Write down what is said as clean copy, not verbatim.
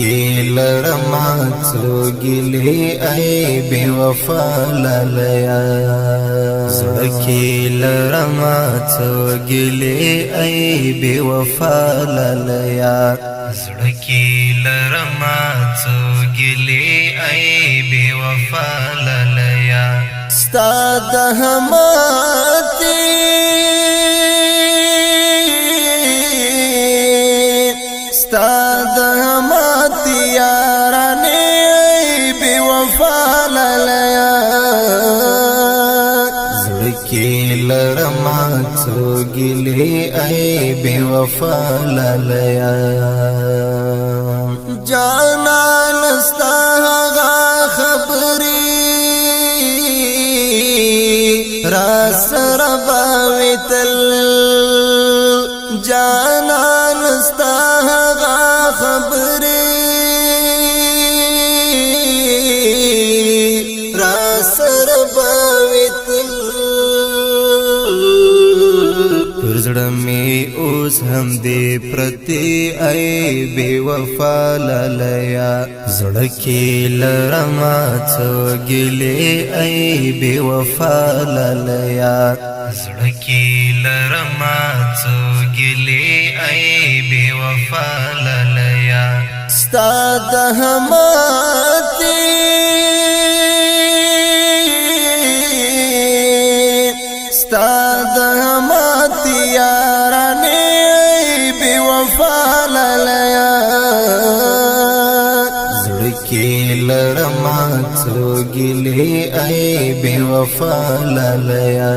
زړکی لرما څوګلې ای بے وفا لالیا زړکی لرما څوګلې ای بے وفا لالیا زړکی لرما څوګلې ای بے وفا لالیا ستا د همتی ستا د همتی یارانې بے وفا لالیا زړکی لرما څوګلې ای بے وفا لالیا جانان ستا هغه خبرې را سره باوي تل جانان ستا هغه خبرې را سره باوي تل پر زړه مې اوس هم دې پرتی ای بے وفا لالیا زړکی لرما څوګلې ای بے وفا لالیا زړکی لرما څوګلې ای بے وفا لالیا ستا د همتی ستا د همتی یارانې بے وفا لالیا زړکی لرما څوګلې ای بے وفا لالیا